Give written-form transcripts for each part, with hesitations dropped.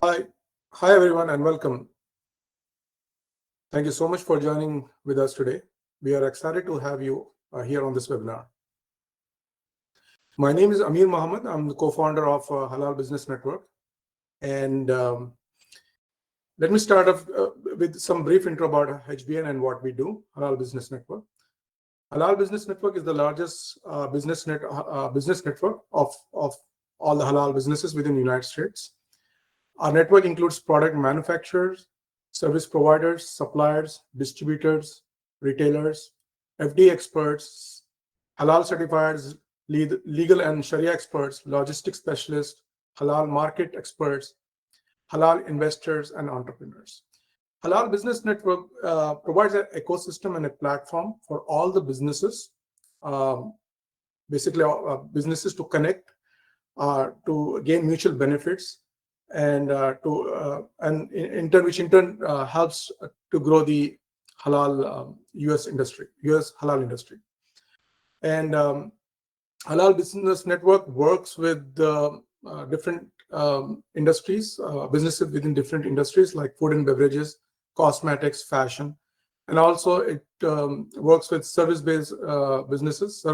Hi, hi everyone, and welcome. Thank you so much for joining with us today. We are excited to have you here on this webinar. My name is Amir Mohammed. I'm the co-founder of Halal Business Network. And let me start off with some brief intro about HBN and what we do, Halal Business Network. Halal Business Network is the largest business network of all the halal businesses within the United States. Our network includes product manufacturers, service providers, suppliers, distributors, retailers, FDA experts, halal certifiers, legal and Sharia experts, logistics specialists, halal market experts, halal investors, and entrepreneurs. Halal Business Network provides an ecosystem and a platform for all the businesses, basically businesses to connect, to gain mutual benefits, and which in turn helps to grow the halal U.S. halal industry. And Halal Business Network works with different industries, businesses within different industries like food and beverages, cosmetics, fashion, and also it works with service-based businesses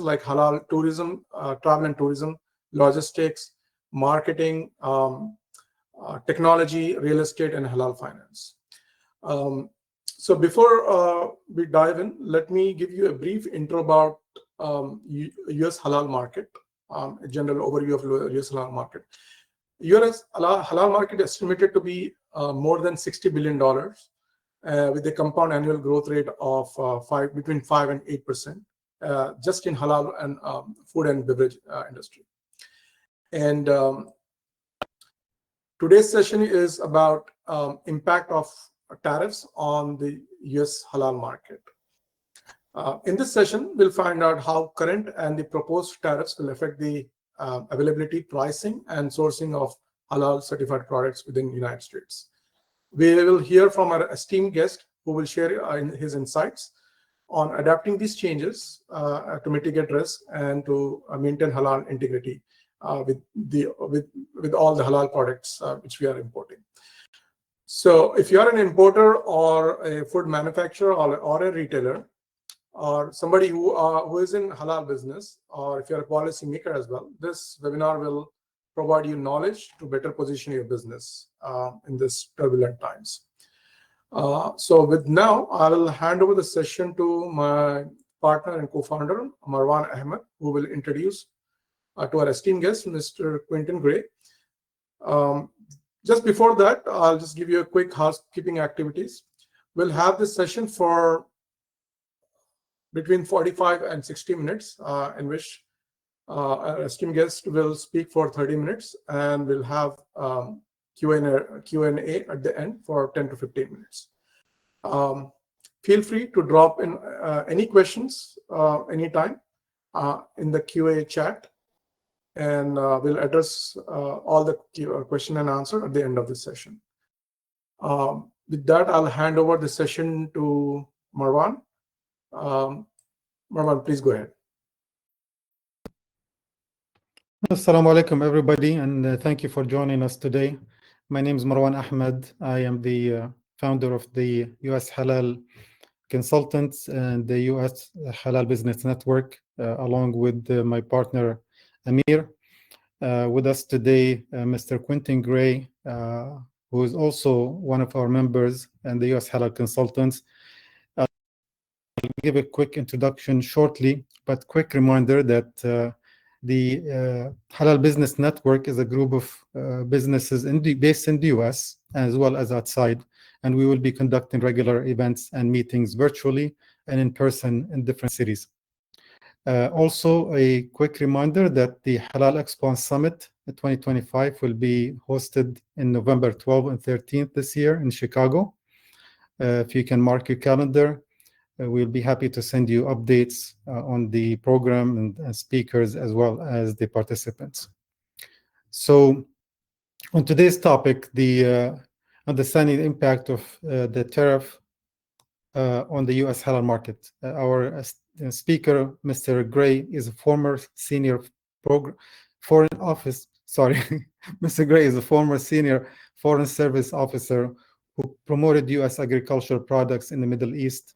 like halal tourism, travel and tourism, logistics, marketing, technology, real estate, and halal finance. So before we dive in, let me give you a brief intro about US halal market, a general overview of US halal market. US halal market estimated to be more than $60 billion with a compound annual growth rate of between 5 and 8%, just in halal and food and beverage industry. And today's session is about impact of tariffs on the US halal market. In this session, we'll find out how current and the proposed tariffs will affect the availability, pricing, and sourcing of halal certified products within the United States. We will hear from our esteemed guest who will share his insights on adapting these changes to mitigate risk and to maintain halal integrity with all the halal products which we are importing. So if you are an importer or a food manufacturer or a retailer, or somebody who is in halal business, or if you're a policymaker as well, this webinar will provide you knowledge to better position your business in this turbulent times. So with now, I will hand over the session to my partner and co-founder, Marwan Ahmed, who will introduce to our esteemed guest, Mr. Quentin Gray. Just before that, I'll just give you a quick housekeeping activities. We'll have this session for between 45 and 60 minutes, in which our esteemed guest will speak for 30 minutes, and we'll have Q&A at the end for 10 to 15 minutes. Feel free to drop in any questions anytime in the QA chat, and we'll address all the question and answer at the end of the session. With that, I'll hand over the session to Marwan. Marwan, please go ahead. Assalamu alaikum, everybody, and thank you for joining us today. My name is Marwan Ahmed. I am the founder of the US Halal Consultants and the US Halal Business Network, along with my partner, Amir. With us today, Mr. Quentin Gray, who is also one of our members and the US Halal Consultants. I'll give a quick introduction shortly, but quick reminder that the Halal Business Network is a group of businesses based in the US as well as outside, and we will be conducting regular events and meetings virtually and in person in different cities. Also, a quick reminder that the Halal Expo Summit 2025 will be hosted in November 12th and 13th this year in Chicago. If you can mark your calendar, we'll be happy to send you updates on the program and speakers as well as the participants. So on today's topic, the understanding the impact of the tariff on the US halal market. Our speaker, Mr. Gray, is a former senior foreign office sorry, Mr. Gray is a former senior Foreign Service officer who promoted U.S. agricultural products in the Middle East,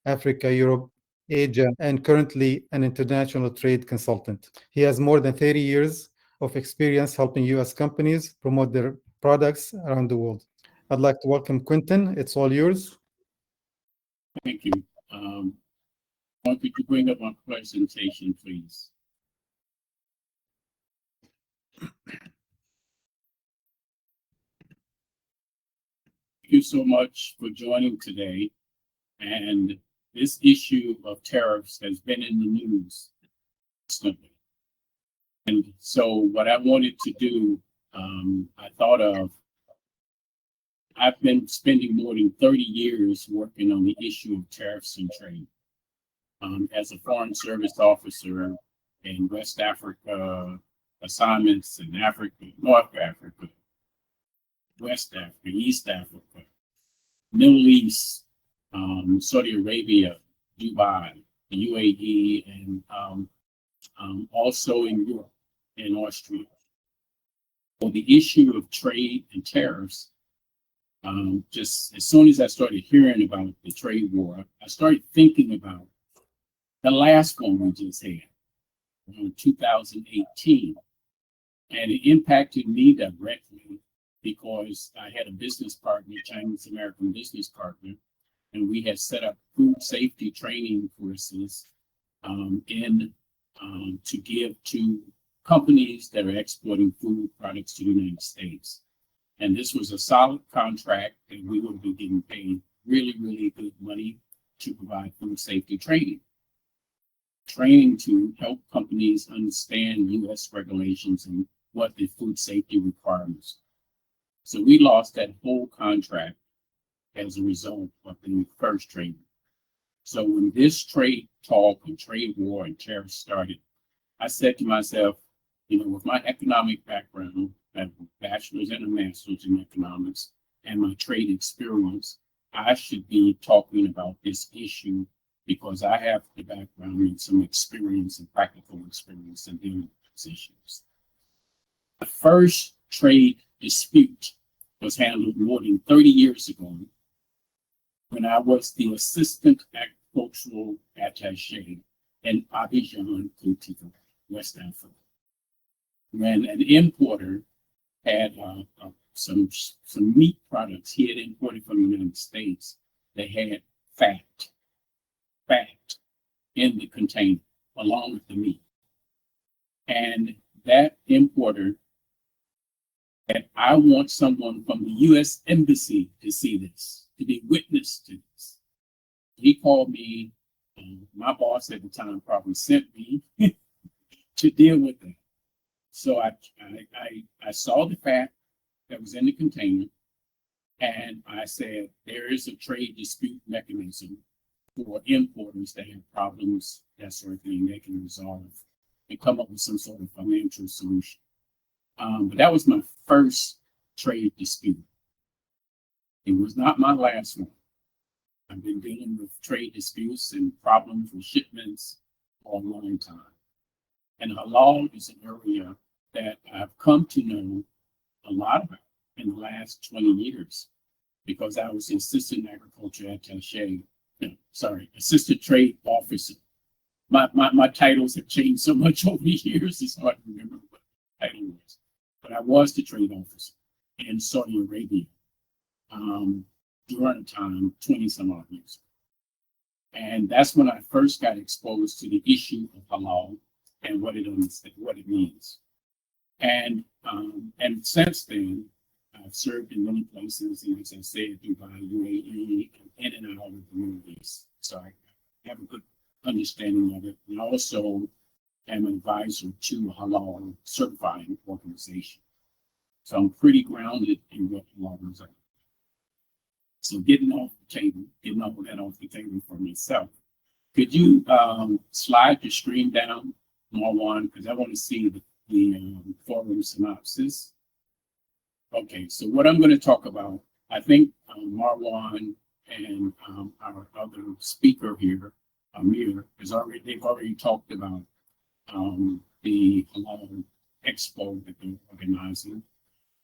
Africa, Europe, Asia, and currently an international trade consultant. He has more than 30 years of experience helping U.S. companies promote their products around the world. I'd like to welcome Quentin. It's all yours. Thank you. I want you to bring up my presentation, please. Thank you so much for joining today. And this issue of tariffs has been in the news constantly. And so what I wanted to do, I thought of, I've been spending more than 30 years working on the issue of tariffs and trade. As a Foreign Service officer in West Africa, assignments in Africa, North Africa, West Africa, East Africa, Middle East, Saudi Arabia, Dubai, the UAE, and also in Europe and Austria. So the issue of trade and tariffs, just as soon as I started hearing about the trade war, I started thinking about the last one we just had in 2018. And it impacted me directly because I had a business partner, Chinese American business partner, and we had set up food safety training courses to give to companies that are exporting food products to the United States. And this was a solid contract, and we would be getting paid really, really good money to provide food safety training to help companies understand U.S. regulations and what the food safety requirements. So we lost that whole contract as a result of the first trade. So when this trade talk and trade war and tariffs started, I said to myself, with my economic background, I have a bachelor's and a master's in economics, and my trade experience, I should be talking about this issue because I have the background and some experience and practical experience in dealing with these issues. The first trade dispute was handled more than 30 years ago when I was the assistant agricultural attaché in Abidjan, Côte d'Ivoire, West Africa. When an importer had some meat products he had imported from the United States, they had fat in the container along with the meat. And that importer said, I want someone from the U.S. Embassy to see this, to be witness to this. He called me, my boss at the time probably sent me to deal with that. So I saw the fat that was in the container, and I said, there is a trade dispute mechanism for importers that have problems, that sort of thing, they can resolve and come up with some sort of financial solution. But that was my first trade dispute. It was not my last one. I've been dealing with trade disputes and problems with shipments for a long time. And halal is an area that I've come to know a lot about in the last 20 years because I was the assistant agriculture attaché, assistant trade officer. My titles have changed so much over the years, it's hard to remember what the title was. But I was the trade officer in Saudi Arabia during a time, 20 some odd years. And that's when I first got exposed to the issue of halal and what it means. And since then, I've served in many places, and as I said, Dubai, UAE, and in and out of the Middle East. So I have a good understanding of it. And also am an advisor to a halal certifying organization. So I'm pretty grounded in what halal is. So getting all that off the table for myself. Could you slide your screen down, Marwan, because I want to see the forum synopsis. Okay, so what I'm going to talk about, I think Marwan and our other speaker here, Amir, they've already talked about the Expo that they're organizing.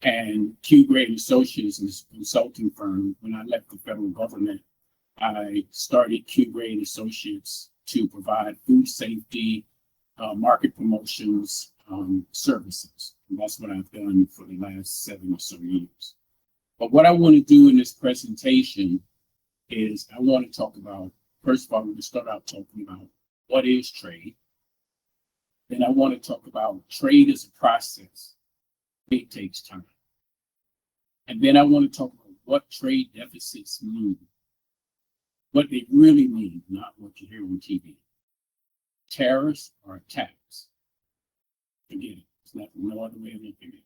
And Q Grade Associates is a consulting firm. When I left the federal government, I started Q Grade Associates to provide food safety, market promotions, services. And that's what I've done for the last 7 or so years. But what I want to do in this presentation is I want to talk about, first of all, we're going to start out talking about what is trade. Then I want to talk about trade as a process. It takes time. And then I want to talk about what trade deficits mean, what they really mean, not what you hear on TV. Tariffs are a tax. Forget it. It's not no other way of looking at it.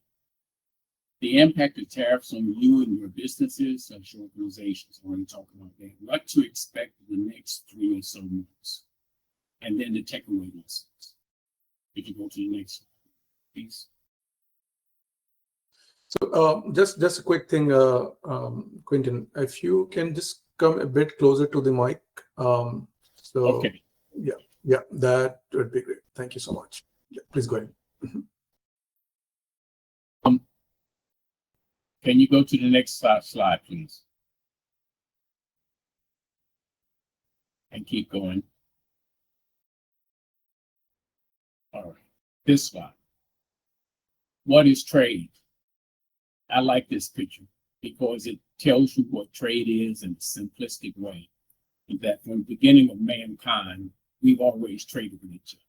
The impact of tariffs on you and your businesses, such organizations. I want to talk about that. What to expect in the next 3 or so months. And then the takeaway lessons. If you go to the next slide, please. So just a quick thing, Quentin, if you can just come a bit closer to the mic. Okay. Yeah, that would be great. Thank you so much. Yeah, please go ahead. Can you go to the next slide, please? And keep going. All right, this slide. What is trade? I like this picture because it tells you what trade is in a simplistic way. That from the beginning of mankind, we've always traded with each other.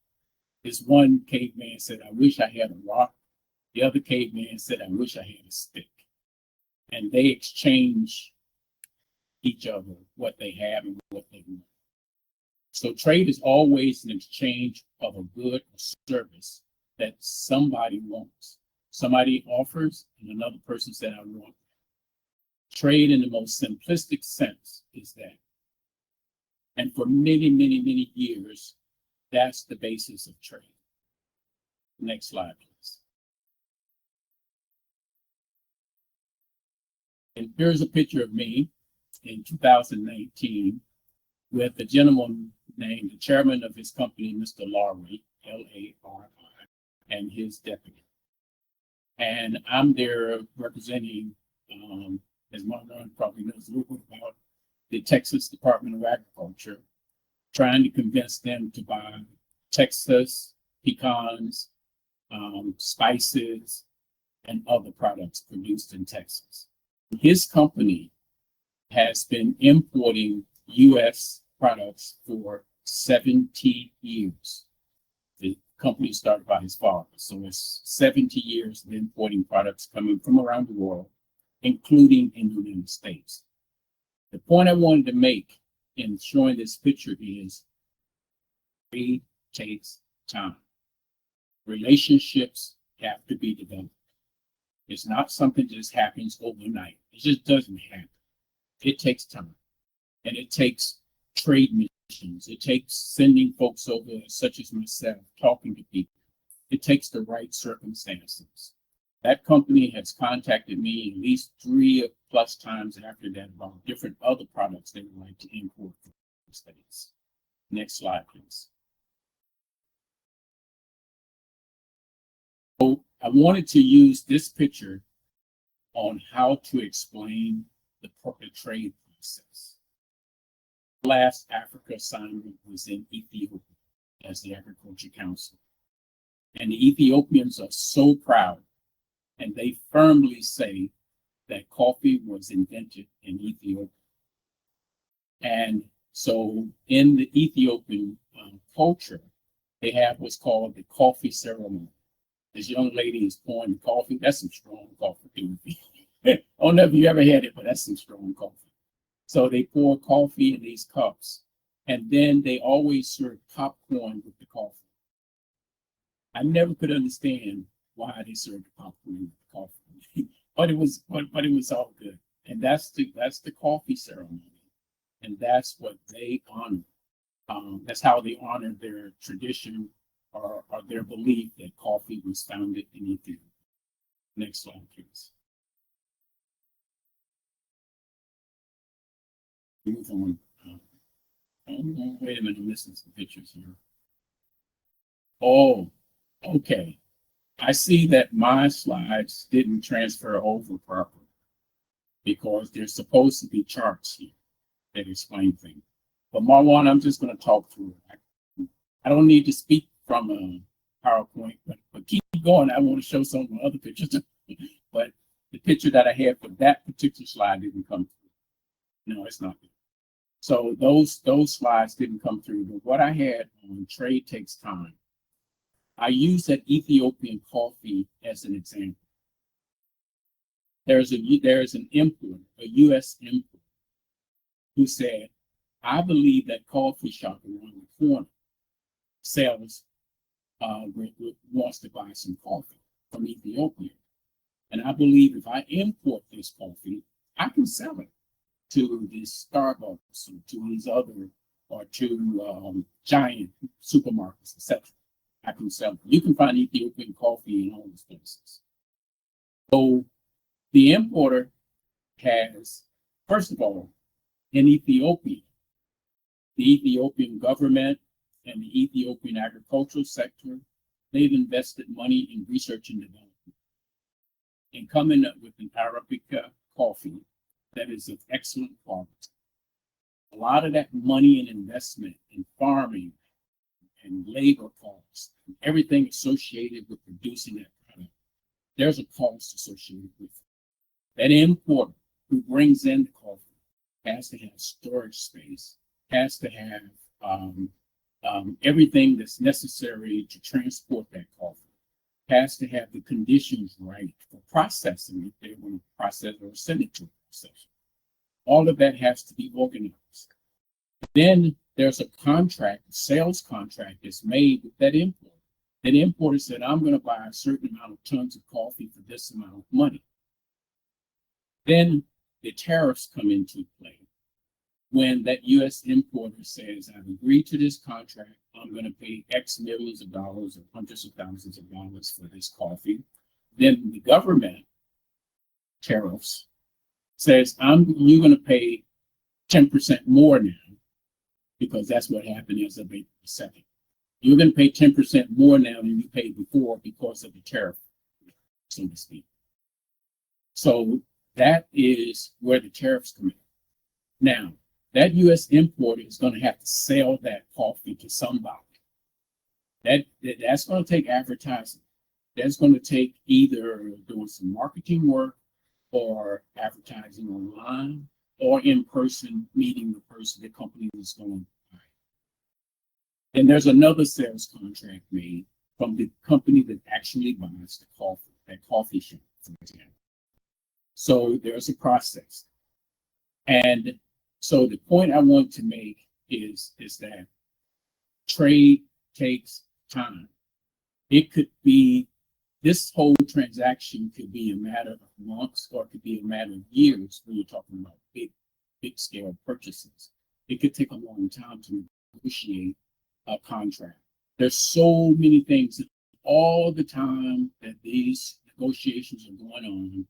This one caveman said, I wish I had a rock. The other caveman said, I wish I had a stick. And they exchange each other what they have and what they want. So trade is always an exchange of a good or service that somebody wants. Somebody offers and another person said, I want that. Trade in the most simplistic sense is that. And for many, many, many years, that's the basis of trade. Next slide, please. And here's a picture of me in 2019 with a gentleman named the chairman of his company, Mr. Lowry, L-A-R-I, and his deputy. And I'm there representing, as Marlon probably knows a little bit about, the Texas Department of Agriculture, trying to convince them to buy Texas pecans, spices, and other products produced in Texas. His company has been importing U.S. products for 70 years. The company started by his father, so it's 70 years of importing products coming from around the world, including in the United States. The point I wanted to make in showing this picture is trade takes time. Relationships have to be developed. It's not something that just happens overnight. It just doesn't happen. It takes time. And it takes trade missions. It takes sending folks over, such as myself, talking to people. It takes the right circumstances. That company has contacted me at least 3+ times after that about different other products they would like to import from the States. Next slide, please. So I wanted to use this picture on how to explain the trade process. Last Africa assignment was in Ethiopia as the Agriculture Council. And the Ethiopians are so proud, and they firmly say that coffee was invented in Ethiopia. And so in the Ethiopian culture, they have what's called the coffee ceremony. This young lady is pouring coffee. That's some strong coffee. I don't know if you ever had it, but that's some strong coffee. So they pour coffee in these cups, and then they always serve popcorn with the coffee. I never could understand why they served popcorn with the coffee, but it was all good. And that's the coffee ceremony, and that's what they honor. That's how they honor their tradition or their belief that coffee was founded in Ethiopia. Next slide, please. Move on. Wait a minute, I'm missing some pictures here. Oh, Okay, I see that my slides didn't transfer over properly because there's supposed to be charts here that explain things. But Marwan, I'm just going to talk through it. I don't need to speak from a PowerPoint, but keep going. I want to show some of my other pictures. But the picture that I had for that particular slide didn't come through. No, it's not there. So those slides didn't come through. But what I had on trade takes time, I used that Ethiopian coffee as an example. There's an importer, a U.S. importer, who said, I believe that coffee shop around the corner sells, wants to buy some coffee from Ethiopia. And I believe if I import this coffee, I can sell it to this Starbucks or to these other, or to giant supermarkets, etc. I can sell it. You can find Ethiopian coffee in all these places. So the importer has, first of all, in Ethiopia, the Ethiopian government and the Ethiopian agricultural sector, they've invested money in research and development and coming up with an Arabica coffee that is of excellent quality. A lot of that money and investment in farming and labor costs, and everything associated with producing that product, there's a cost associated with it. That importer who brings in the coffee has to have storage space, has to have everything that's necessary to transport that coffee, has to have the conditions right for processing if they want to process or send it to a processor. All of that has to be organized. Then there's a contract, a sales contract that's made with that importer. That importer said, I'm going to buy a certain amount of tons of coffee for this amount of money. Then the tariffs come into play. When that U.S. importer says, I've agreed to this contract, I'm going to pay X millions of dollars or hundreds of thousands of dollars for this coffee. Then the government, tariffs, says, you're going to pay 10% more now, because that's what happened as of April 2nd. You're going to pay 10% more now than you paid before because of the tariff, so to speak. So that is where the tariffs come in. Now, that U.S. importer is going to have to sell that coffee to somebody. That's going to take advertising. That's going to take either doing some marketing work or advertising online or in person, meeting the person, the company that's going to buy. Then there's another sales contract made from the company that actually buys the coffee, that coffee shop, for example. So there's a process. And so the point I want to make is that trade takes time. It could be, this whole transaction could be a matter of months, or it could be a matter of years when you're talking about big scale purchases. It could take a long time to negotiate a contract. There's so many things all the time that these negotiations are going on.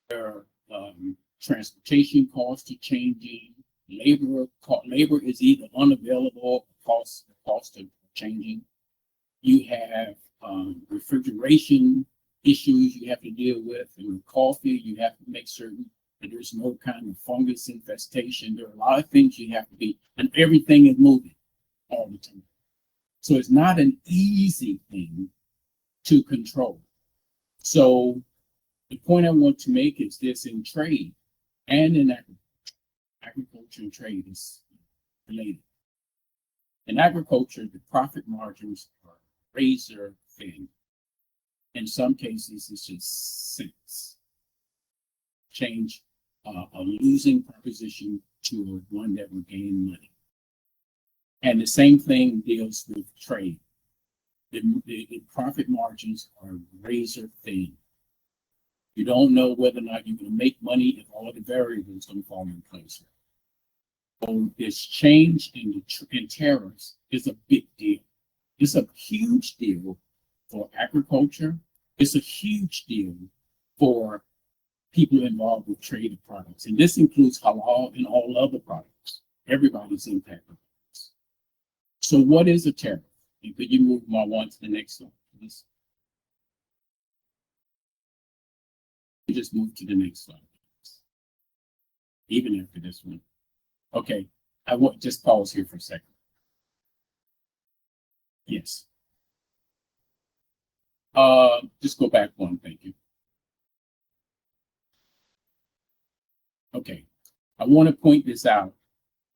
There are transportation costs are changing. Labor is either unavailable, costs are changing. You have refrigeration issues you have to deal with. And with coffee, you have to make certain that there's no kind of fungus infestation. There are a lot of things you have to be, and everything is moving all the time. So it's not an easy thing to control. So the point I want to make is this: in trade and in agriculture and trade is related. In agriculture, the profit margins are razor thin. In some cases, it's just cents. Change a losing proposition to one that will gain money. And the same thing deals with trade. The profit margins are razor thin. You don't know whether or not you're going to make money if all the variables don't fall in place. So this change in tariffs is a big deal. It's a huge deal for agriculture. It's a huge deal for people involved with trade of products. And this includes halal and all other products. Everybody's impacted by this. So what is a tariff? And could you move Marwan to the next Let's just move to the next slide. Even after this one. Okay, I want just pause here for a second. Yes. Just go back one, thank you. Okay, I want to point this out.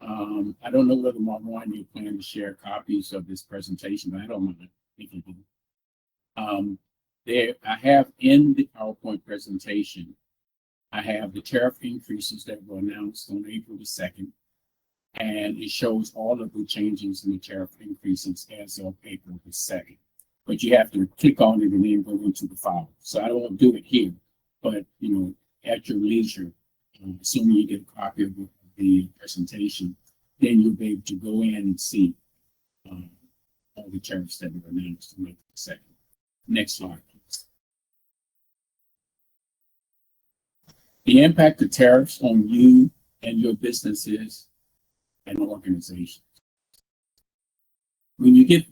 I don't know whether Marwan, you plan to share copies of this presentation, but I don't want to think you do. There, I have in the PowerPoint presentation, I have the tariff increases that were announced on April the 2nd, and it shows all of the changes in the tariff increases as of April the 2nd. But you have to click on it and then go into the file. So I don't want to do it here, but at your leisure, assuming you get a copy of the presentation, then you'll be able to go in and see all the tariffs that were announced on April the 2nd. Next slide, please. The impact of tariffs on you and your businesses and organizations. When you get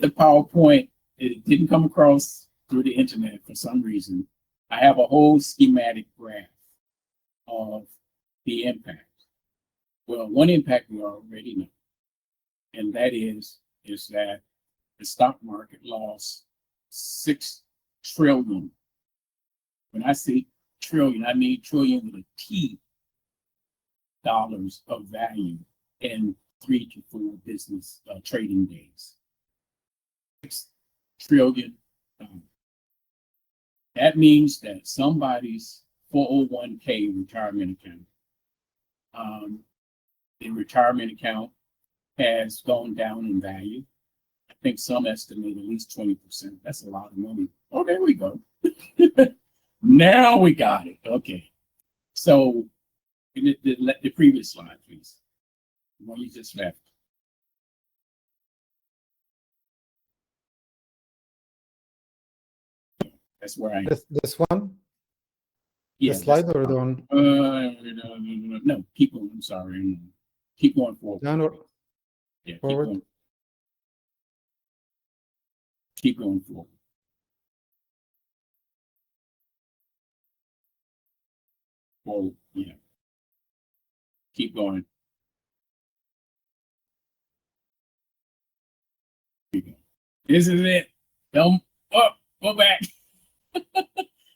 the PowerPoint, it didn't come across through the internet for some reason. I have a whole schematic graph of the impact. Well, one impact we already know, and that is that the stock market lost $6 trillion. When I say trillion, I mean trillion with a T, dollars of value in 3 to 4 business trading days. $6 trillion. That means that somebody's 401k retirement account, the retirement account has gone down in value. I think some estimate at least 20%. That's a lot of money. Oh, there we go. Now we got it. Okay. So the previous slide, please. The one you just left. That's where I am. This one? Yeah, The slide or the one? No, keep going. I'm sorry. Keep going forward. Down or Yeah, forward? Keep going forward. Forward, yeah. Keep going. This is it. Don't go back.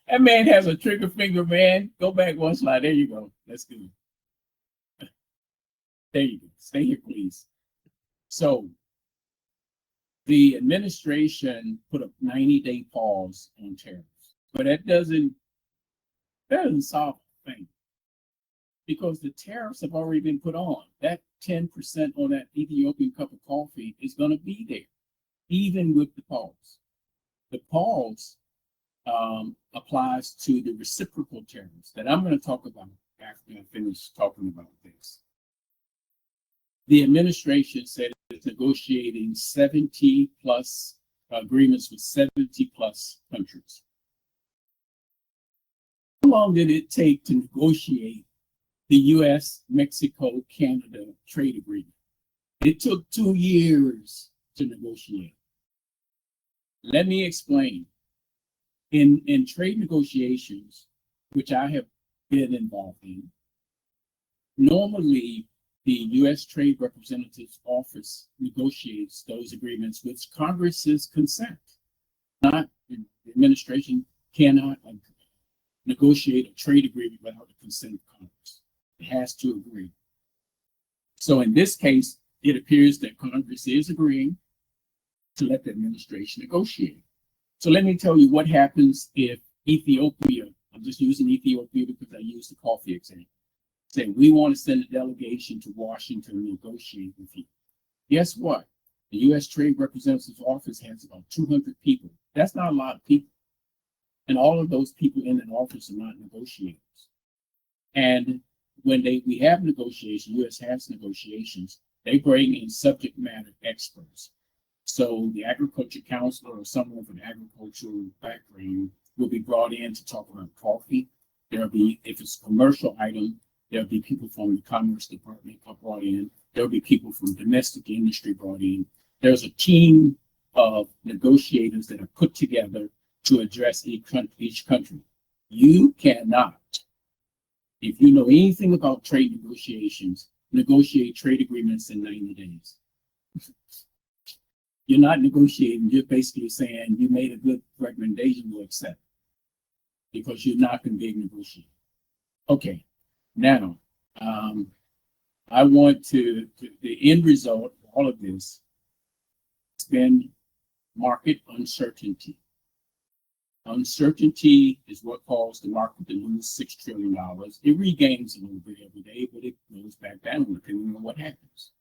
That man has a trigger finger, man. Go back one slide. There you go. That's good. There you go. Stay here, please. So the administration put a 90-day pause on tariffs, but that doesn't solve the thing, because the tariffs have already been put on. That 10% on that Ethiopian cup of coffee is going to be there, even with the pause. The pause applies to the reciprocal tariffs that I'm going to talk about after I finish talking about this. The administration said it's negotiating 70 plus agreements with 70 plus countries. How long did it take to negotiate the US, Mexico, Canada trade agreement? It took 2 years to negotiate. Let me explain. In trade negotiations, which I have been involved in, normally the U.S. Trade Representative's Office negotiates those agreements with Congress's consent. Not the administration cannot negotiate a trade agreement without the consent of Congress. It has to agree. So in this case, it appears that Congress is agreeing to let the administration negotiate. So let me tell you what happens if Ethiopia, I'm just using Ethiopia because I used the coffee example, say we want to send a delegation to Washington to negotiate with you. Guess what? The U.S. Trade Representative's Office has about 200 people. That's not a lot of people. And all of those people in an office are not negotiators. And when we have negotiations, U.S. has negotiations, they bring in subject matter experts. So the agriculture counselor or someone with an agricultural background will be brought in to talk about coffee. There'll be, if it's a commercial item, there'll be people from the Commerce Department brought in. There'll be people from domestic industry brought in. There's a team of negotiators that are put together to address each country. You cannot, if you know anything about trade negotiations, negotiate trade agreements in 90 days. You're not negotiating, you're basically saying you made a good recommendation, we'll accept, because you're not going to be able to negotiate. Okay, now, I want to the end result of all of this has been market uncertainty. Uncertainty is what caused the market to lose $6 trillion. It regains a little bit every day, but it goes back down depending on what happens.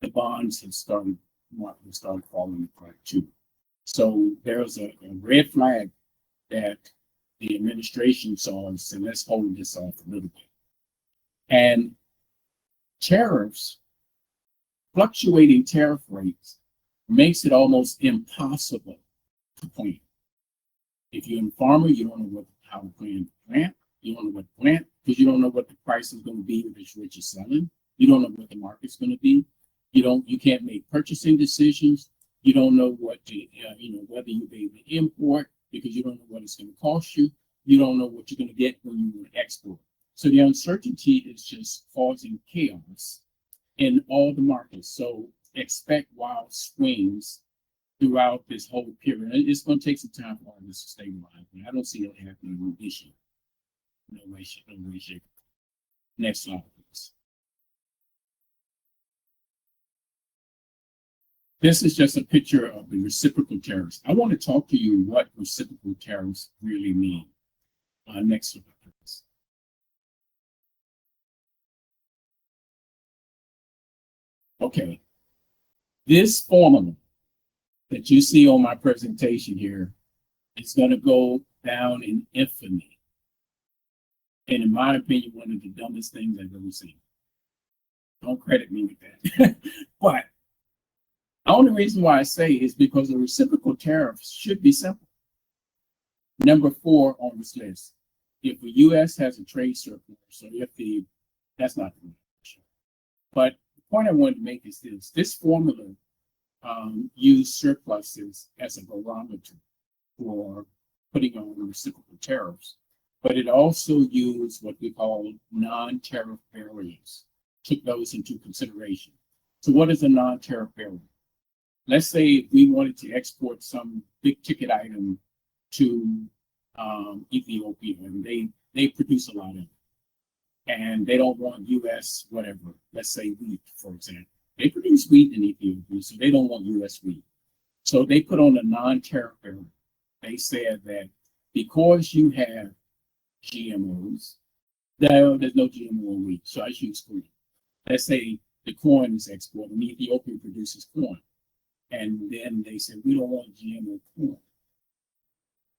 The bonds have started, market has started falling apart too. So there's a red flag that the administration saw and said, let's hold this off a little bit. And tariffs, fluctuating tariff rates, makes it almost impossible to plan. If you're a farmer, you don't know how to plant. You don't know what to plant because you don't know what the price is going to be if what you're selling. You don't know what the market's going to be. You can't make purchasing decisions. You don't know what to, whether you'll be able to import because you don't know what it's going to cost you. You don't know what you're going to get when you want to export. So the uncertainty is just causing chaos in all the markets. So expect wild swings throughout this whole period. It's going to take some time for all this to stabilize. I don't see it happening this year. No way, shape. Next slide, please. This is just a picture of the reciprocal tariffs. I want to talk to you what reciprocal tariffs really mean. Next slide, please. Okay, this formula that you see on my presentation here is going to go down in infamy. And in my opinion, one of the dumbest things I've ever seen. Don't credit me with that. But the only reason why I say is because the reciprocal tariffs should be simple. Number 4 on this list. If the U.S. has a trade surplus, so that's not the issue. But the point I wanted to make is this formula use surpluses as a barometer for putting on the reciprocal tariffs, but it also used what we call non-tariff barriers, took those into consideration. So what is a non-tariff barrier? Let's say if we wanted to export some big ticket item to Ethiopia, and they produce a lot of it, and they don't want U.S. whatever, let's say wheat, for example. They produce wheat in Ethiopia, so they don't want U.S. wheat. So they put on a non-tariff barrier. They said that because you have GMOs, there's no GMO in wheat, so I use corn. Let's say the corn is exported, and Ethiopia produces corn. And then they said, we don't want GMO corn.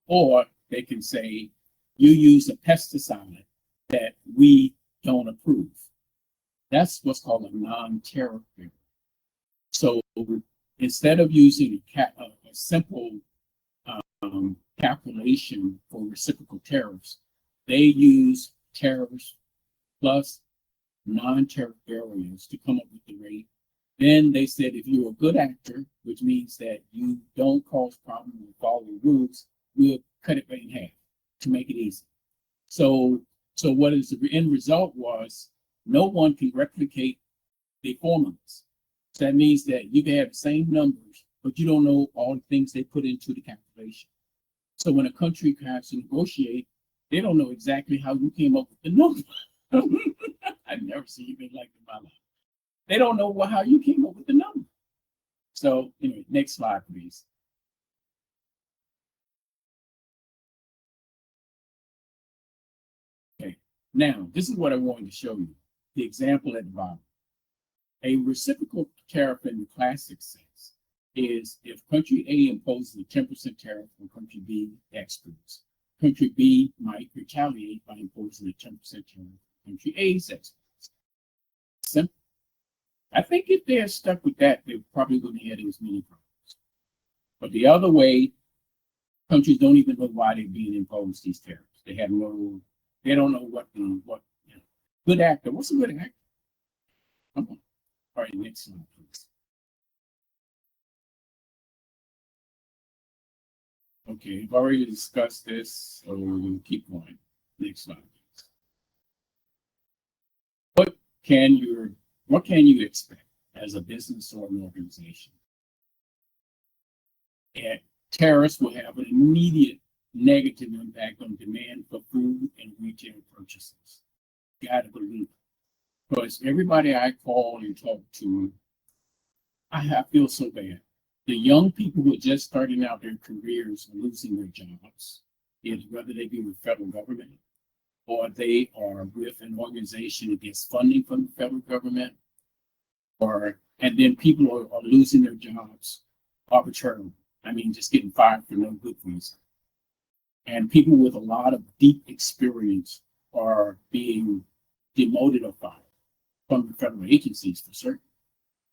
Or they can say, you use a pesticide that we don't approve. That's what's called a non-tariff barrier. So instead of using a simple calculation for reciprocal tariffs, they use tariffs plus non-tariff barriers to come up with the rate. Then they said if you're a good actor, which means that you don't cause problems with following rules, we'll cut it in half to make it easy. So what is the end result was no one can replicate the formulas. So that means that you can have the same numbers, but you don't know all the things they put into the calculation. So when a country has to negotiate, they don't know exactly how you came up with the number. I've never seen anything like it in my life. They don't know how you came up with the number. So anyway, next slide, please. Okay, now this is what I wanted to show you. The example at the bottom. A reciprocal tariff in the classic sense is if country A imposes a 10% tariff on country B exports, country B might retaliate by imposing a 10% tariff on country A's exports. Simple. I think if they're stuck with that, they're probably going to have as many problems. But the other way, countries don't even know why they're being imposed these tariffs. They don't know what good actor. What's a good actor? Come on. All right, next slide, please. Okay, I've already discussed this, so we'll keep going. Next slide, please. What can you expect as a business or an organization? And tariffs will have an immediate negative impact on demand for food and retail purchases. You gotta believe it. Because everybody I call and talk to, I feel so bad. The young people who are just starting out their careers are losing their jobs, whether they be with federal government or they are with an organization that gets funding from the federal government, and then people are losing their jobs arbitrarily. I mean, just getting fired for no good reason. And people with a lot of deep experience are being demoted or fired from the federal agencies for certain.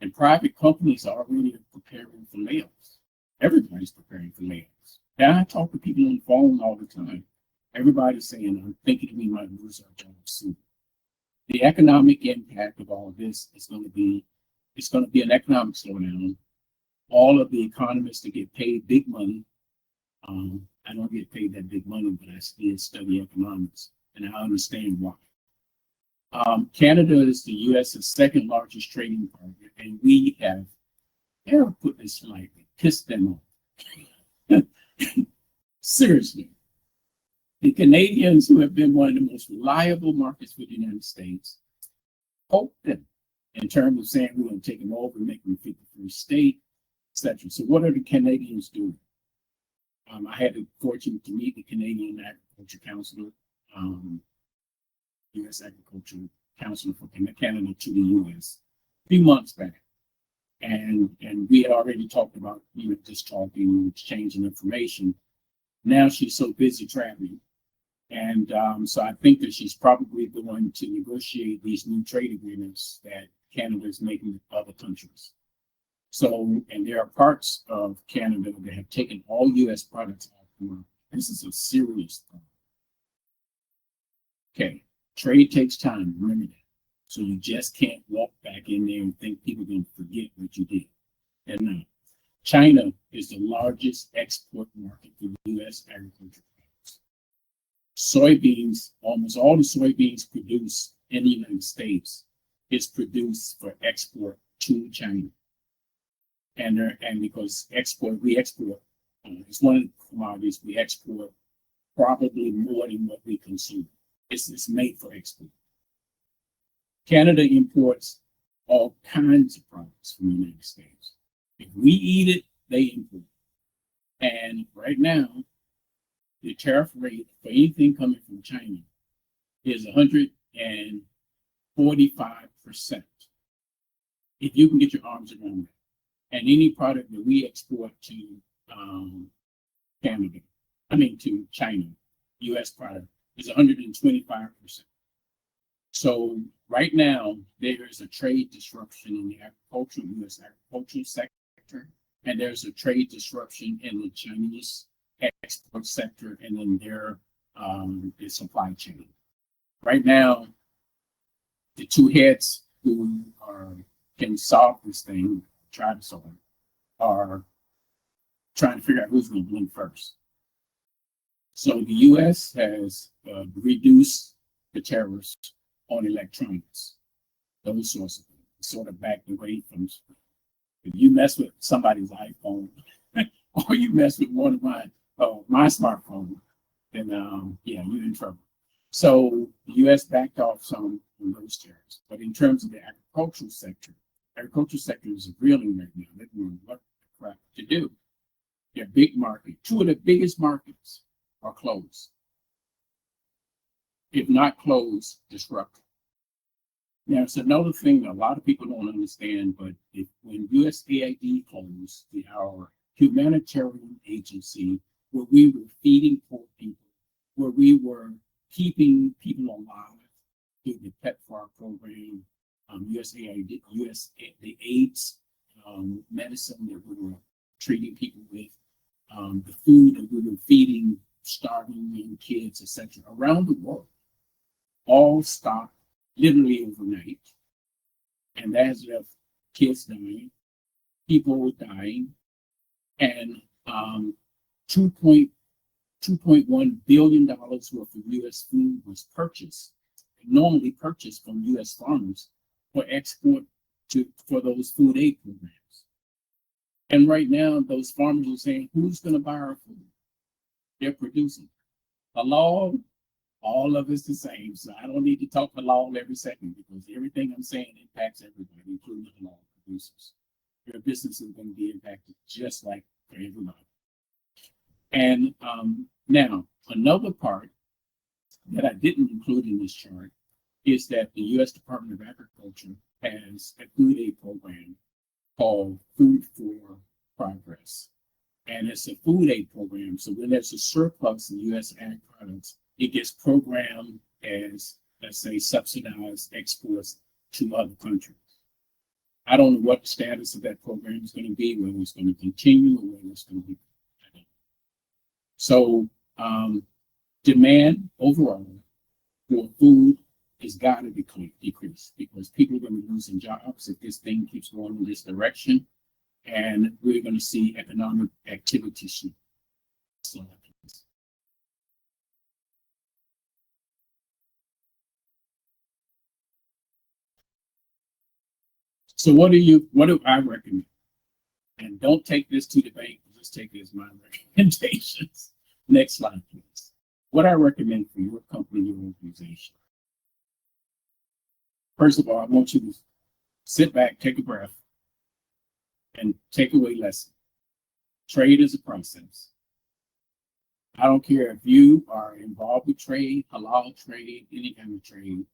And private companies are already preparing for layoffs. Everybody's preparing for layoffs. And I talk to people on the phone all the time. Everybody's saying, I'm thinking we might lose our jobs soon. The economic impact of all of this is going to be an economic slowdown. All of the economists that get paid big money, I don't get paid that big money, but I still study economics, and I understand why. Canada is the U.S.'s second largest trading partner, and we have, put this lightly, pissed them off. Seriously. The Canadians, who have been one of the most reliable markets for the United States, hope them in terms of saying we're going to take them over and make them 51st state, etc. So what are the Canadians doing? I had the fortune to meet the Canadian Agriculture Counselor, U.S. Agriculture Counselor for Canada to the U.S. a few months back. And we had already talked about, just talking, exchanging information. Now she's so busy traveling. And so I think that she's probably going to negotiate these new trade agreements that Canada is making with other countries. So, and there are parts of Canada that have taken all U.S. products out of the market. This is a serious problem. Okay, trade takes time, remember that. So you just can't walk back in there and think people are going to forget what you did. And now, China is the largest export market for U.S. agriculture products. Soybeans, almost all the soybeans produced in the United States is produced for export to China. And because we export, it's one of the commodities we export probably more than what we consume. It's made for export. Canada imports all kinds of products from the United States. If we eat it, they import it. And right now, the tariff rate for anything coming from China is 145%. If you can get your arms around that. And any product that we export to to China, U.S. product, is 125%. So right now, there is a trade disruption in the U.S. agricultural sector, and there's a trade disruption in the Chinese export sector, and then the supply chain. Right now, the two heads who can solve this thing, try to solve it, are trying to figure out who's going to blink first. So the U.S. has reduced the tariffs on electronics, those sorts of things, sort of backed away from. If you mess with somebody's iPhone, or you mess with one of my smartphone, then you're in trouble. So the U.S. backed off some on those tariffs. But in terms of the agricultural sector is reeling right now. They're doing what the crap to do. Their big market, two of the biggest markets are closed. If not closed, disrupted. Now, it's another thing that a lot of people don't understand, but when USAID closed, our humanitarian agency, where we were feeding poor people, where we were keeping people alive through the PEPFAR program, USAID, the AIDS medicine that we were treating people with, the food that we were feeding starving young kids, etc., around the world, all stopped literally overnight. And that has left kids dying, people dying, and $2.1 billion worth of U.S. food was purchased, normally purchased from U.S. farmers for export for those food aid programs. And right now, those farmers are saying, who's going to buy our food? They're producing. Halal, all of it's the same. So I don't need to talk halal every second because everything I'm saying impacts everybody, including the halal producers. Your business is going to be impacted just like for everybody. And now, another part that I didn't include in this chart is that the U.S. Department of Agriculture has a food aid program called Food for Progress. And it's a food aid program. So when there's a surplus in U.S. ag products, it gets programmed as, let's say, subsidized exports to other countries. I don't know what the status of that program is going to be, whether it's going to continue or whether it's going to be. So demand overall for food has got to decrease because people are going to be losing jobs if this thing keeps going in this direction, and we're going to see economic activity slow. So what do I recommend? And don't take this to the bank, just take it as my recommendations. Next slide, please. What I recommend for your company, your organization. First of all, I want you to sit back, take a breath, and take away lesson. Trade is a process. I don't care if you are involved with trade, halal trade, any kind of trade,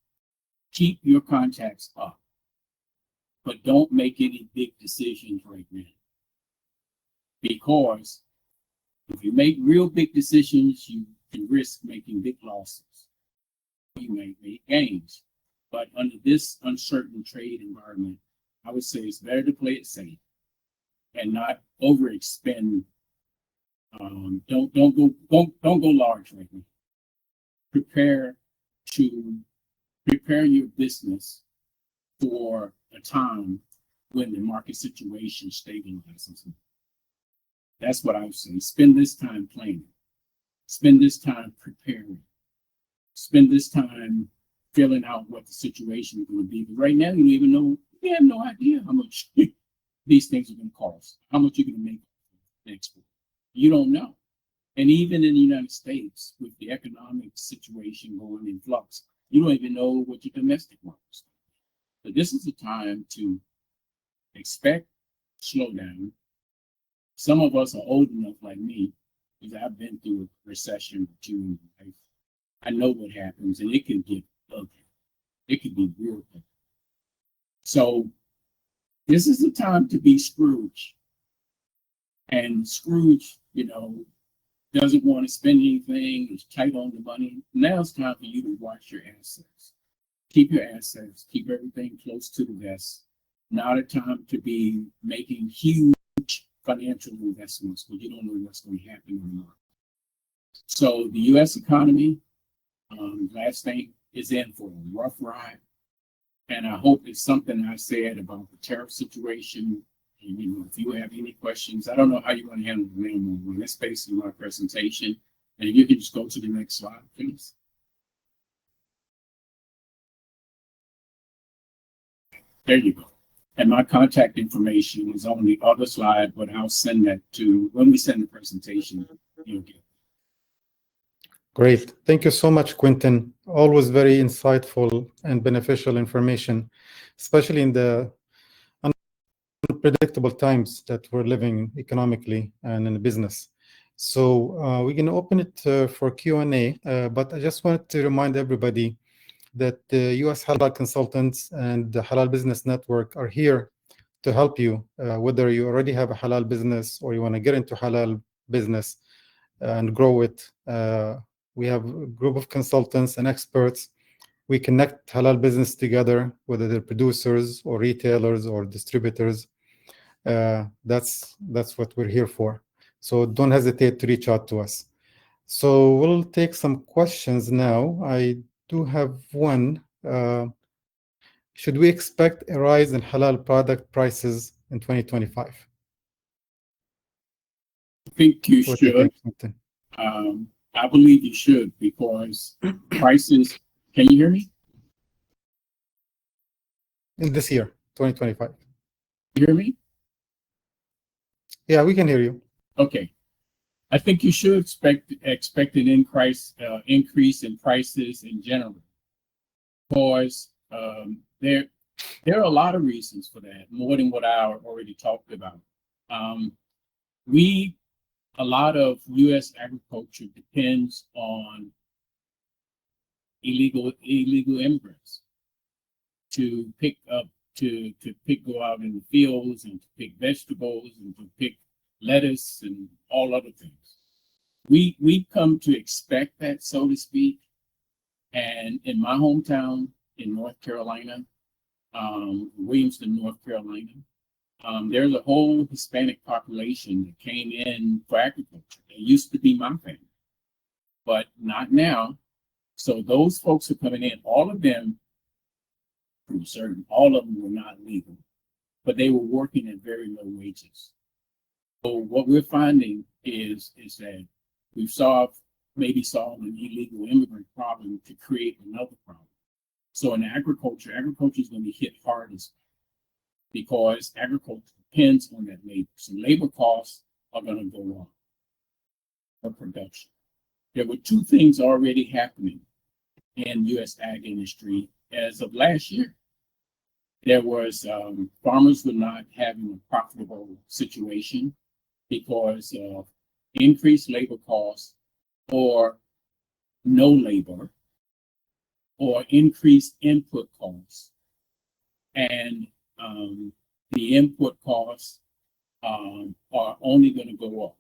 keep your contacts up. But don't make any big decisions right now. Because if you make real big decisions, you can risk making big losses. You may make gains. But under this uncertain trade environment, I would say it's better to play it safe and not overexpend. Don't go large right now. Prepare your business for a time when the market situation stabilizes. That's what I would say. Spend this time planning. Spend this time preparing. Spend this time filling out what the situation is going to be. But right now, you have no idea how much these things are going to cost, how much you're going to make next week. You don't know. And even in the United States, with the economic situation going in flux, you don't even know what your domestic market is. But this is a time to expect slowdown. Some of us are old enough, like me, because I've been through a recession or two in life. I know what happens, and it can get ugly. It can be real ugly. So this is the time to be Scrooge. And Scrooge, doesn't want to spend anything, is tight on the money. Now it's time for you to watch your assets. Keep your assets, keep everything close to the vest. Not a time to be making huge financial investments because you don't know what's going to happen in the market. So the U.S. economy, last thing, is in for a rough ride. And I hope it's something I said about the tariff situation. And, if you have any questions, I don't know how you're going to handle the minimum one. That's basically my presentation. And you can just go to the next slide, please. There you go. And my contact information is on the other slide, but I'll send that to, when we send the presentation, you'll get it. Great. Thank you so much, Quentin. Always very insightful and beneficial information, especially in the unpredictable times that we're living economically and in business. So we're going to open it for Q&A, but I just wanted to remind everybody that the U.S. Halal Consultants and the Halal Business Network are here to help you, whether you already have a halal business or you want to get into halal business and grow it. We have a group of consultants and experts. We connect halal business together, whether they're producers or retailers or distributors. That's what we're here for. So don't hesitate to reach out to us. So we'll take some questions now. I do have one. Should we expect a rise in halal product prices in 2025? think you What do you should. think, Quentin? I believe you should because prices. Can you hear me? In this year, 2025. You hear me? Yeah, we can hear you. Okay. I think you should expect an increase in prices in general, because there are a lot of reasons for that, more than what I already talked about. A lot of U.S. agriculture depends on illegal immigrants to go out in the fields and to pick vegetables and to pick lettuce and all other things. We've come to expect that, so to speak. And in my hometown in North Carolina, Williamston, North Carolina, there's a whole Hispanic population that came in for agriculture. It used to be my family, but not now. So those folks are coming in. All of them, I'm certain, all of them were not legal, but they were working at very low wages. So what we're finding is that we've maybe solved an illegal immigrant problem to create another problem. So in agriculture is going to be hit hardest because agriculture depends on that labor. So labor costs are going to go up for production. There were two things already happening in U.S. ag industry as of last year. There was farmers were not having a profitable situation because of increased labor costs or no labor or increased input costs. And the input costs are only going to go up.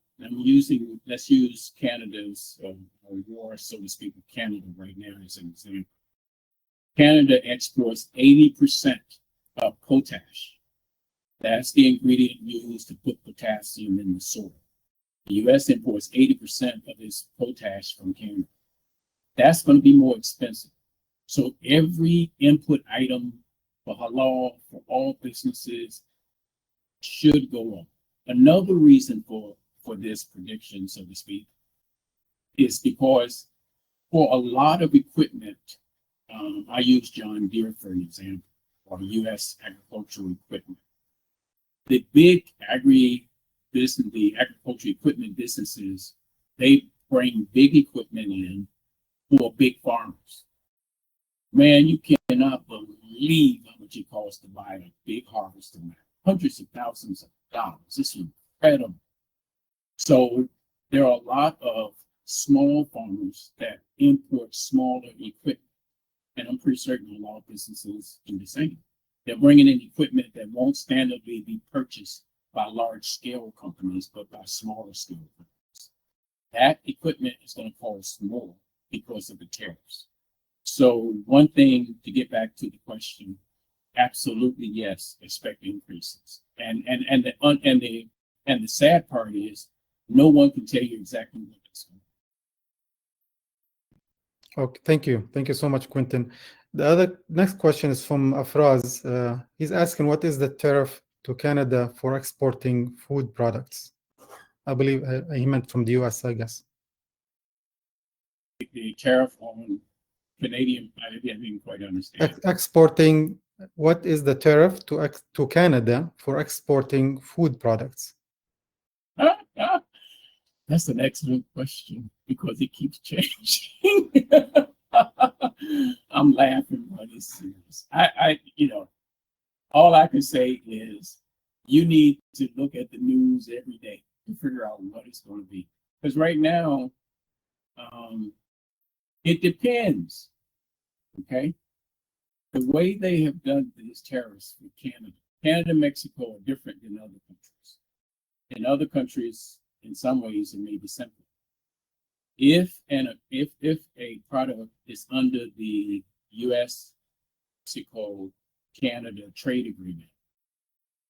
Let's use Canada's war, so to speak, with Canada right now as an example. Canada exports 80% of potash. That's the ingredient used to put potassium in the soil. The U.S. imports 80% of its potash from Canada. That's going to be more expensive. So every input item for halal, for all businesses, should go up. Another reason for this prediction, so to speak, is because for a lot of equipment, I use John Deere for an example, or U.S. agricultural equipment. The big the agricultural equipment businesses, they bring big equipment in for big farmers. Man, you cannot believe how much it costs to buy a big harvester, man. Hundreds of thousands of dollars. It's incredible. So there are a lot of small farmers that import smaller equipment. And I'm pretty certain a lot of businesses do the same. They're bringing in equipment that won't standardly be purchased by large-scale companies, but by smaller-scale companies. That equipment is going to cost more because of the tariffs. So one thing, to get back to the question, absolutely yes, expect increases. And the sad part is no one can tell you exactly what it's going to be. Okay, thank you so much, Quentin. The next question is from Afraz. He's asking, what is the tariff to Canada for exporting food products? I believe he meant from the US, I guess. The tariff on Canadian, I didn't quite understand. Exporting, what is the tariff to Canada for exporting food products? That's an excellent question because it keeps changing. I'm laughing, but it's serious. All I can say is you need to look at the news every day to figure out what it's going to be. Because right now, it depends. Okay, the way they have done these tariffs with Canada and Mexico are different than other countries. In other countries, in some ways, it may be simpler. If a product is under the U.S., Mexico, Canada trade agreement,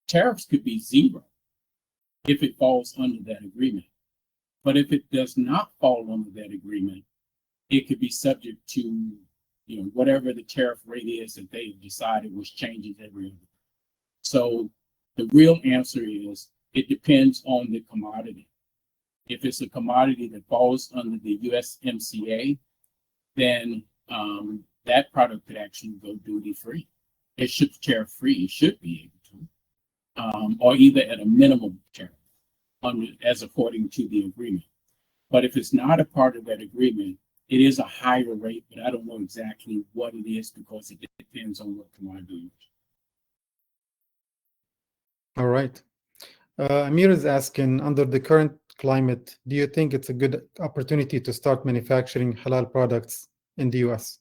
tariffs could be zero if it falls under that agreement. But if it does not fall under that agreement, it could be subject to whatever the tariff rate is that they've decided, which changes every other. So the real answer is it depends on the commodity. If it's a commodity that falls under the USMCA, then that product could actually go duty free. It should tariff free. It should be able to, or either at a minimum tariff, as according to the agreement. But if it's not a part of that agreement, it is a higher rate, but I don't know exactly what it is because it depends on what commodity. All right. Amir is asking, under the current climate, do you think it's a good opportunity to start manufacturing halal products in the US?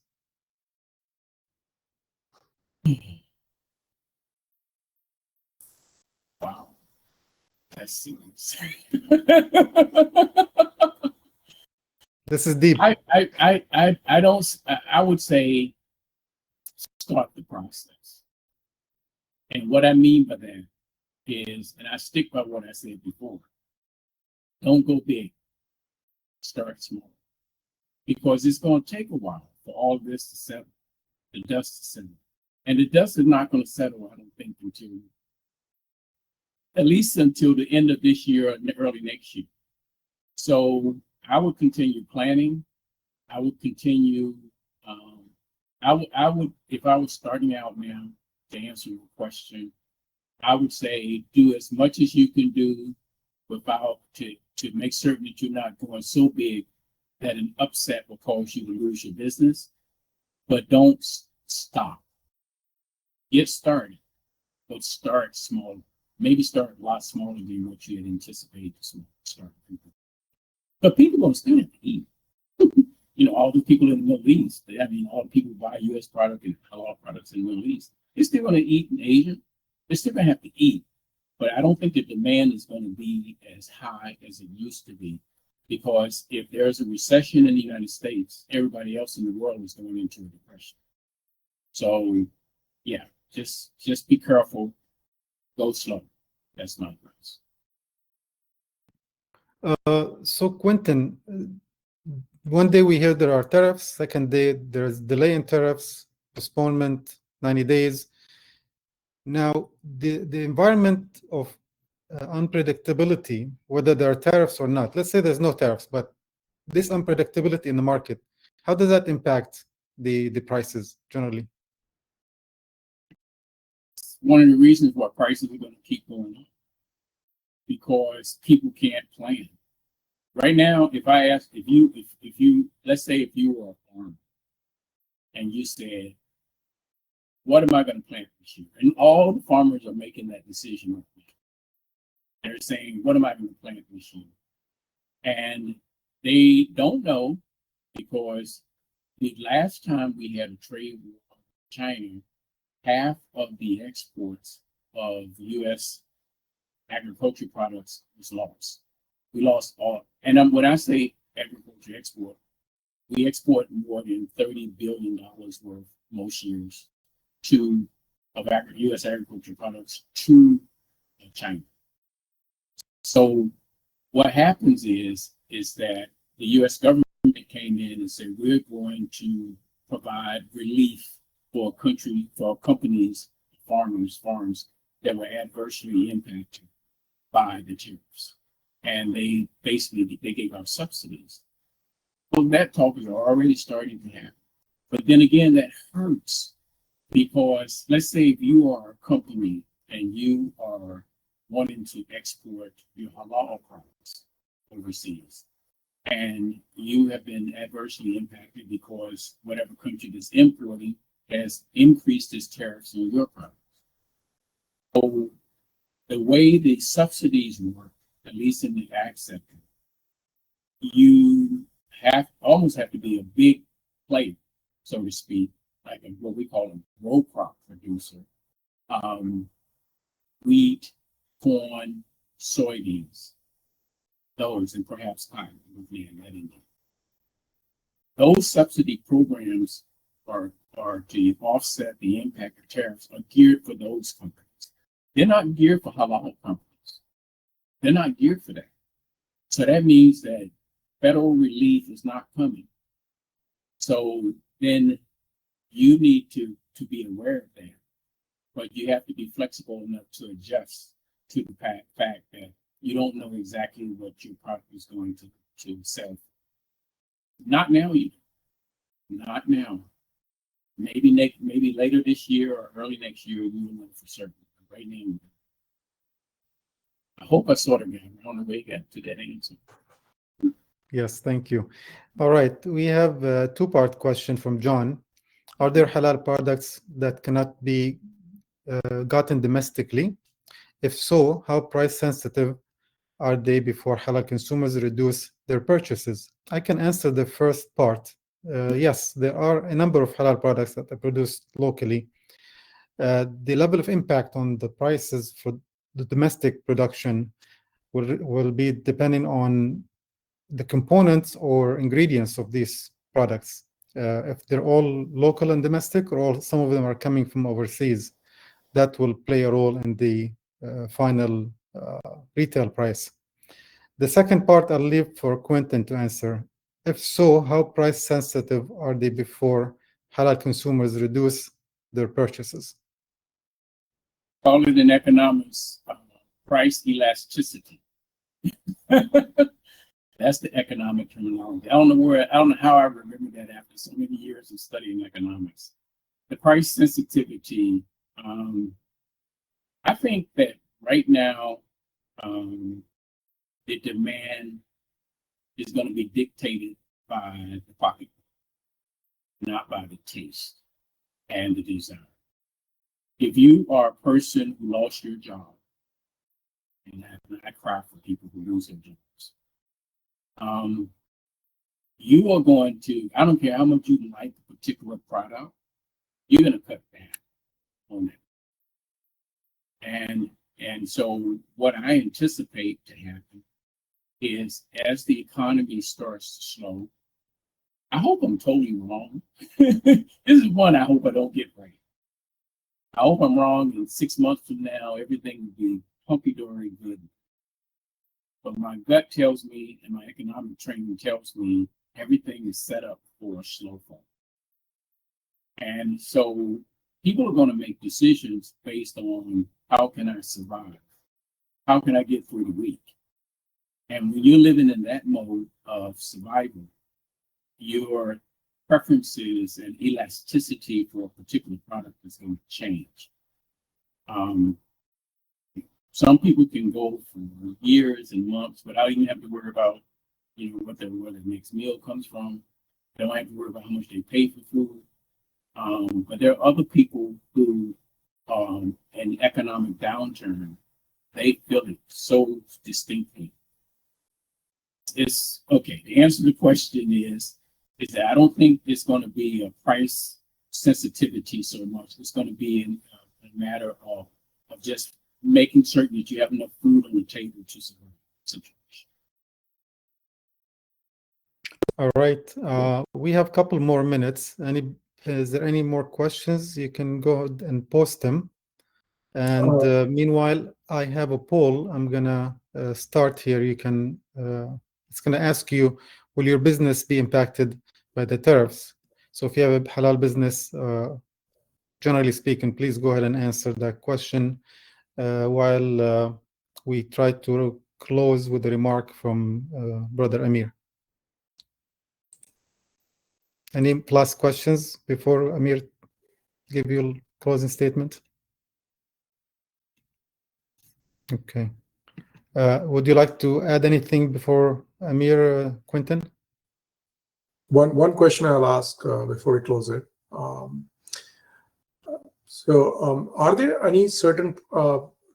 Wow, that seems. This is deep. I don't. I would say start the process, and what I mean by that is, and I stick by what I said before. Don't go big. Start small, because it's going to take a while for all this to settle, the dust to settle, and the dust is not going to settle. I don't think until at least until the end of this year or early next year. So I would continue planning. I would continue. I would, if I was starting out now, to answer your question, I would say do as much as you can do without to make certain that you're not going so big that an upset will cause you to lose your business. But don't stop. Get started, but start small. Maybe start a lot smaller than what you had anticipated to start. But people don't still have to eat. You know, all the people in the Middle East, all the people who buy U.S. product and halal products in the Middle East, they're still going to eat in Asia. They're still going to have to eat. But I don't think the demand is going to be as high as it used to be. Because if there's a recession in the United States, everybody else in the world is going into a depression. So, yeah, just be careful. Go slow. That's my advice. So Quentin, one day we hear there are tariffs, second day there's delay in tariffs, postponement, 90 days. Now, the environment of unpredictability, whether there are tariffs or not, let's say there's no tariffs, but this unpredictability in the market, how does that impact the prices generally? One of the reasons why prices are going to keep going up, because people can't plan. Right now, if I ask, if you, let's say if you were a farmer and you said, what am I going to plant this year? And all the farmers are making that decision right now. They're saying, what am I going to plant this year? And they don't know, because the last time we had a trade war with China, half of the exports of U.S. agriculture products was lost. We lost all. And when I say agriculture export, we export more than $30 billion worth most years of U.S. agriculture products to China. So what happens is that the U.S. government came in and said, we're going to provide relief for companies, farms that were adversely impacted by the tariffs. And they gave out subsidies. Well, that talk is already starting to happen. But then again, that hurts, because let's say if you are a company and you are wanting to export your halal products overseas, and you have been adversely impacted because whatever country that's importing has increased its tariffs on your products. So the way the subsidies work, at least in the ag sector, you almost have to be a big player, so to speak, like what we call a row crop producer. Wheat, corn, soybeans, those, and perhaps cotton. Those subsidy programs are to offset the impact of tariffs, are geared for those companies. They're not geared for halal companies. They're not geared for that. So that means that federal relief is not coming. So then you need to be aware of that. But you have to be flexible enough to adjust to the fact that you don't know exactly what your product is going to sell. Not now, you do. Not now. Maybe later this year or early next year, we will know for certain. But right now, I hope I sort of got around the way got to that answer. Yes, thank you. All right, we have a two-part question from John. Are there halal products that cannot be gotten domestically? If so, how price sensitive are they before halal consumers reduce their purchases? I can answer the first part. Yes, there are a number of halal products that are produced locally. The level of impact on the prices for the domestic production will be depending on the components or ingredients of these products. If they're all local and domestic, or some of them are coming from overseas, that will play a role in the final retail price. The second part I'll leave for Quentin to answer. If so, how price sensitive are they before halal consumers reduce their purchases? Call it in economics, price elasticity. That's the economic terminology. I don't know how I remember that after so many years of studying economics. The price sensitivity, I think that right now, the demand is going to be dictated by the pocketbook, not by the taste and the desire. If you are a person who lost your job, and I cry for people who lose their jobs, you are going to, I don't care how much you like the particular product, you're going to cut back on it. And so what I anticipate to happen is as the economy starts to slow, I hope I'm totally wrong. This is one I hope I don't get right. I hope I'm wrong, and 6 months from now, everything will be hunky-dory good. But my gut tells me, and my economic training tells me, everything is set up for a slow fall. And so people are going to make decisions based on how can I survive? How can I get through the week? And when you're living in that mode of survival, your preferences and elasticity for a particular product is going to change. Some people can go for years and months without even having to worry about, where their next meal comes from. They don't have to worry about how much they pay for food. But there are other people who, in economic downturn, they feel it so distinctly. It's okay. The answer to the question is that I don't think it's going to be a price sensitivity so much. It's going to be a matter of just making certain that you have enough food on the table to survive the situation. All right. We have a couple more minutes. Is there any more questions? You can go ahead and post them. And meanwhile, I have a poll. I'm gonna start here. You can. It's gonna ask you, will your business be impacted by the tariffs? So if you have a halal business, generally speaking, please go ahead and answer that question while we try to close with a remark from Brother Amir. Any last questions before Amir give you a closing statement? Okay. Would you like to add anything before Amir, Quentin? One question I'll ask before we close it. Are there any certain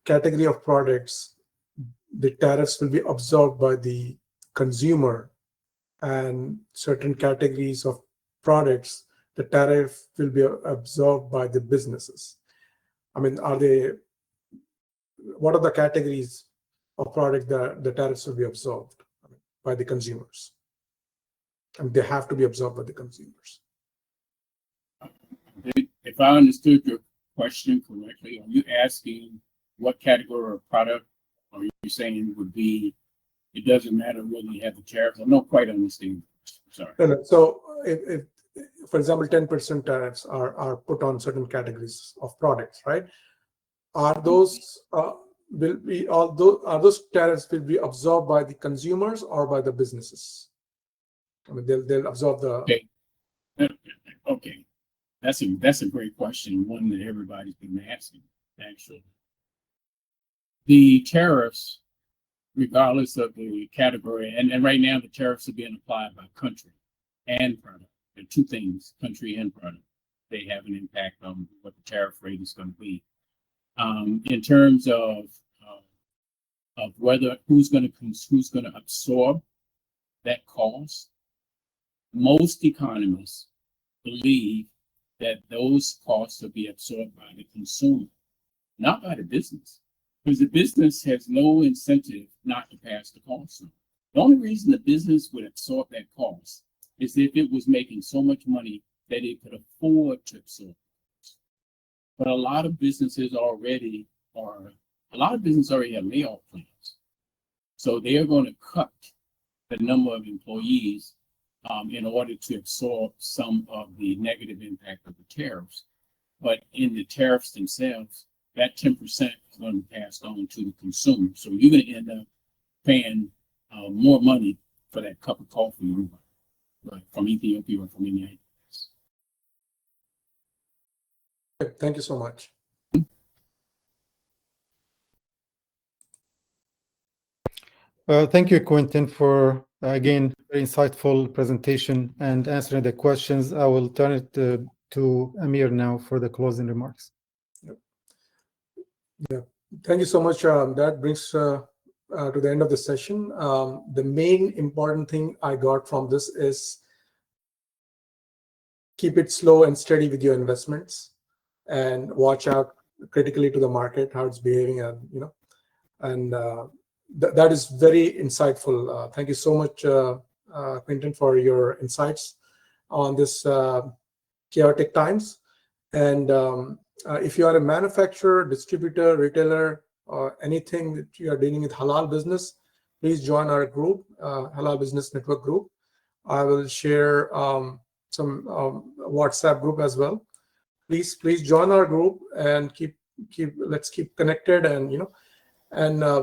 category of products the tariffs will be absorbed by the consumer, and certain categories of products the tariff will be absorbed by the businesses? I mean, what are the categories of product that the tariffs will be absorbed by the consumers? I mean, they have to be absorbed by the consumers. If I understood your question correctly, are you asking what category of product are you saying would be, it doesn't matter whether you have the tariffs? I don't quite understand. Sorry. No. So if for example, 10% tariffs are put on certain categories of products, right? Are those will be are those tariffs will be absorbed by the consumers or by the businesses? I mean, they'll absorb the. Okay. Okay, that's a great question, one that everybody's been asking, actually. The tariffs, regardless of the category, and right now the tariffs are being applied by country and product. There are two things, country and product. They have an impact on what the tariff rate is going to be. In terms of whether who's going to absorb that cost, most economists believe that those costs will be absorbed by the consumer, not by the business, because the business has no incentive not to pass the cost on. The only reason the business would absorb that cost is if it was making so much money that it could afford to absorb it. But a lot of businesses already have layoff plans. So they're going to cut the number of employees in order to absorb some of the negative impact of the tariffs. But in the tariffs themselves, that 10% is going to be passed on to the consumer. So you're going to end up paying more money for that cup of coffee from Ethiopia or from India. Thank you so much. Thank you, Quentin, for again very insightful presentation and answering the questions. I will turn it to Amir now for the closing remarks. Yeah, thank you so much. That brings to the end of the session. The main important thing I got from this is keep it slow and steady with your investments, and watch out critically to the market, how it's behaving, and that is very insightful. Thank you so much, Quentin, for your insights on this chaotic times. And if you are a manufacturer, distributor, retailer, or anything that you are dealing with halal business, please join our group, Halal Business Network group. I will share some WhatsApp group as well. Please join our group and let's keep connected, and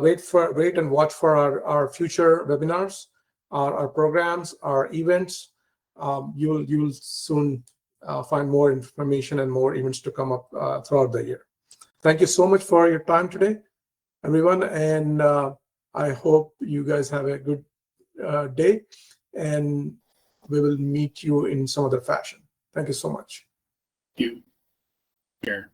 wait and watch for our future webinars, our programs, our events. You will soon find more information and more events to come up throughout the year. Thank you so much for your time today, everyone, and I hope you guys have a good day, and we will meet you in some other fashion. Thank you so much. Thank you. Here.